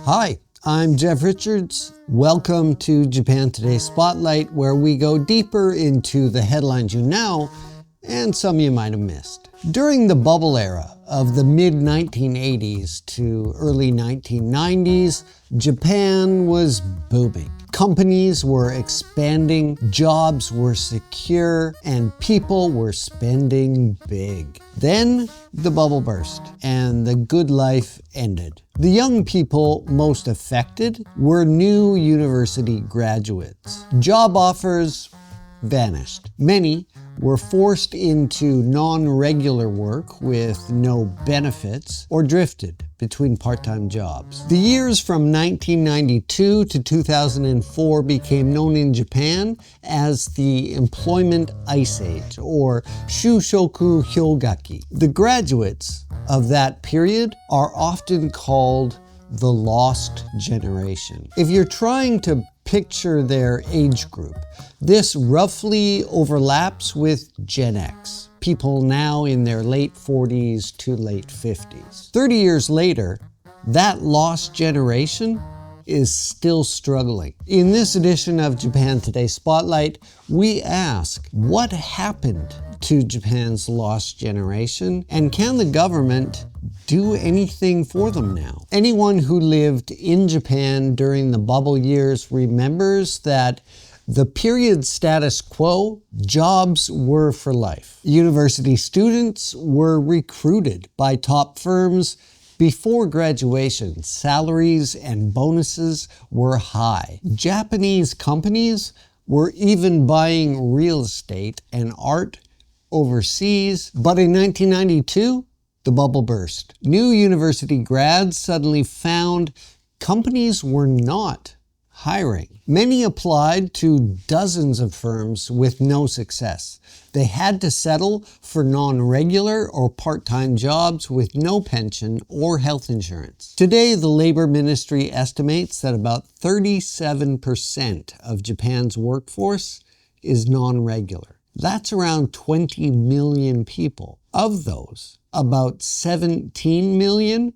Hi, I'm Jeff Richards. Welcome to Japan Today Spotlight, where we go deeper into the headlines you know and some you might have missed. During the bubble era of the mid-1980s to early 1990s, Japan was booming. Companies were expanding, jobs were secure, and people were spending big. Then the bubble burst and the good life ended. The young people most affected were new university graduates. Job offers vanished. Many were forced into non-regular work with no benefits or drifted between part-time jobs. The years from 1992 to 2004 became known in Japan as the Employment Ice Age, or Shushoku Hyogaki. The graduates of that period are often called the lost generation. If you're trying to picture their age group, this roughly overlaps with Gen X, people now in their late 40s to late 50s. 30 years later, that lost generation is still struggling. In this edition of Japan Today Spotlight, we ask, what happened to Japan's lost generation, and can the government do anything for them now? Anyone who lived in Japan during the bubble years remembers that the period status quo, jobs were for life. University students were recruited by top firms before graduation. Salaries and bonuses were high. Japanese companies were even buying real estate and art overseas. But in 1992, the bubble burst. New university grads suddenly found companies were not hiring. Many applied to dozens of firms with no success. They had to settle for non-regular or part-time jobs with no pension or health insurance. Today, the Labor Ministry estimates that about 37% of Japan's workforce is non-regular. That's around 20 million people. Of those, about 17 million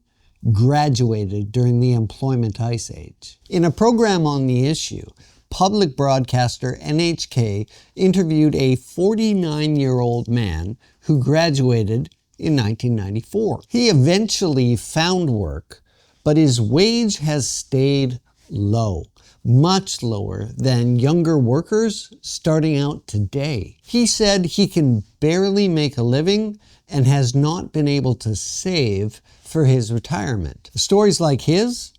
graduated during the Employment Ice Age. In a program on the issue, public broadcaster NHK interviewed a 49-year-old man who graduated in 1994. He eventually found work, but his wage has stayed low, much lower than younger workers starting out today. He said he can barely make a living and has not been able to save for his retirement. Stories like his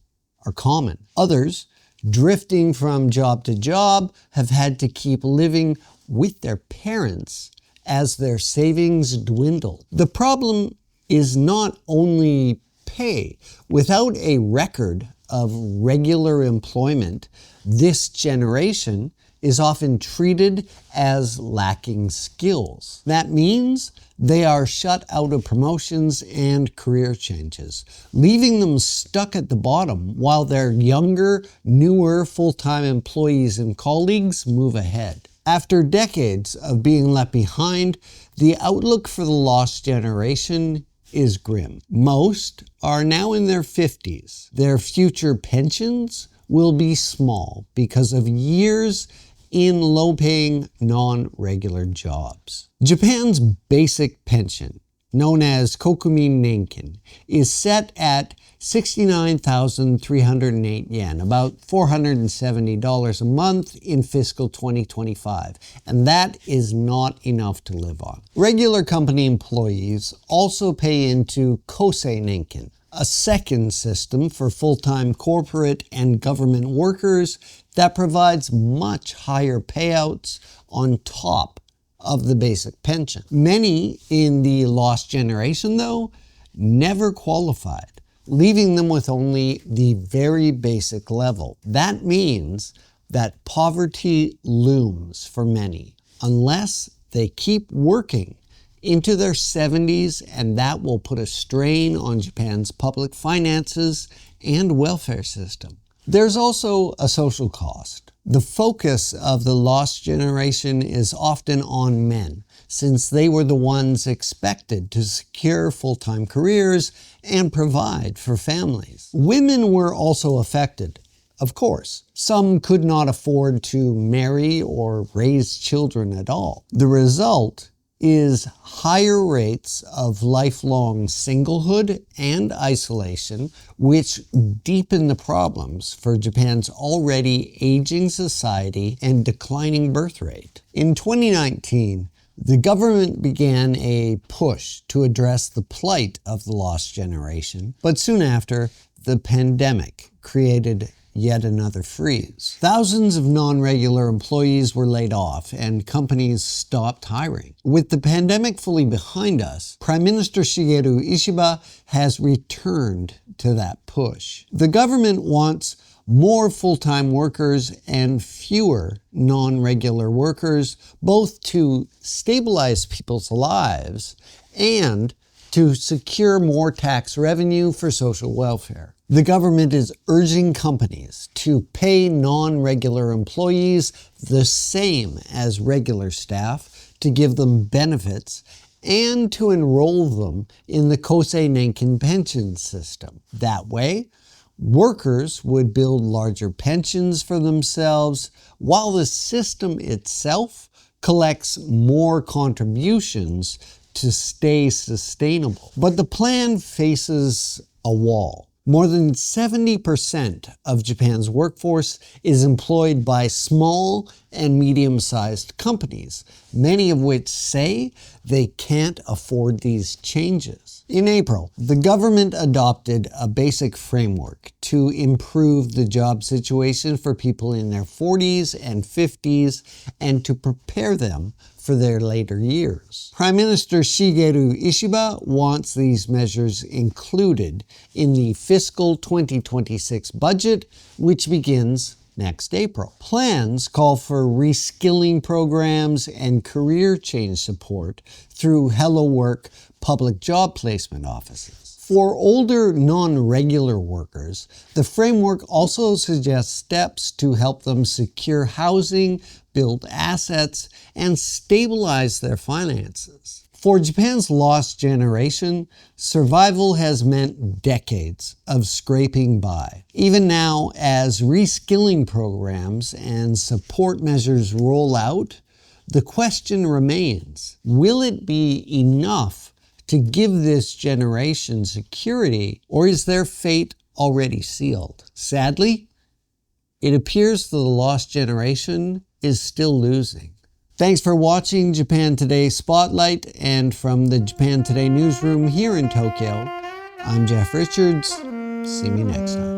are common. Others, drifting from job to job, have had to keep living with their parents as their savings dwindle. The problem is not only pay. Without a record of regular employment, this generation is often treated as lacking skills. That means they are shut out of promotions and career changes, leaving them stuck at the bottom while their younger, newer full-time employees and colleagues move ahead. After decades of being left behind, the outlook for the lost generation is grim. Most are now in their 50s. Their future pensions will be small because of years in low-paying, non-regular jobs. Japan's basic pension, known as Kokumin Nenkin, is set at 69,308 yen, about $470 a month in fiscal 2025, and that is not enough to live on. Regular company employees also pay into Kosei Nenkin, a second system for full-time corporate and government workers that provides much higher payouts on top of the basic pension. Many in the lost generation, though, never qualified, leaving them with only the very basic level. That means that poverty looms for many unless they keep working into their 70s, and that will put a strain on Japan's public finances and welfare system. There's also a social cost. The focus of the lost generation is often on men, since they were the ones expected to secure full-time careers and provide for families. Women were also affected. Of course, some could not afford to marry or raise children at all. The result is higher rates of lifelong singlehood and isolation, which deepen the problems for Japan's already aging society and declining birth rate. In 2019, the government began a push to address the plight of the lost generation, but soon after, the pandemic created yet another freeze. Thousands of non-regular employees were laid off and companies stopped hiring. With the pandemic fully behind us, Prime Minister Shigeru Ishiba has returned to that push. The government wants more full-time workers and fewer non-regular workers, both to stabilize people's lives and to secure more tax revenue for social welfare. The government is urging companies to pay non-regular employees the same as regular staff, to give them benefits, and to enroll them in the Kosei Nenkin pension system. That way, workers would build larger pensions for themselves, while the system itself collects more contributions to stay sustainable. But the plan faces a wall. More than 70% of Japan's workforce is employed by small and medium-sized companies, many of which say they can't afford these changes. In April, the government adopted a basic framework to improve the job situation for people in their 40s and 50s and to prepare them for their later years. Prime Minister Shigeru Ishiba wants these measures included in the fiscal 2026 budget, which begins next April. Plans call for reskilling programs and career change support through Hello Work public job placement offices. For older non-regular workers, the framework also suggests steps to help them secure housing, build assets, and stabilize their finances. For Japan's lost generation, survival has meant decades of scraping by. Even now, as reskilling programs and support measures roll out, the question remains, will it be enough to give this generation security, or is their fate already sealed? Sadly, it appears that the lost generation is still losing. Thanks for watching Japan Today Spotlight, and from the Japan Today newsroom here in Tokyo, I'm Jeff Richards. See me next time.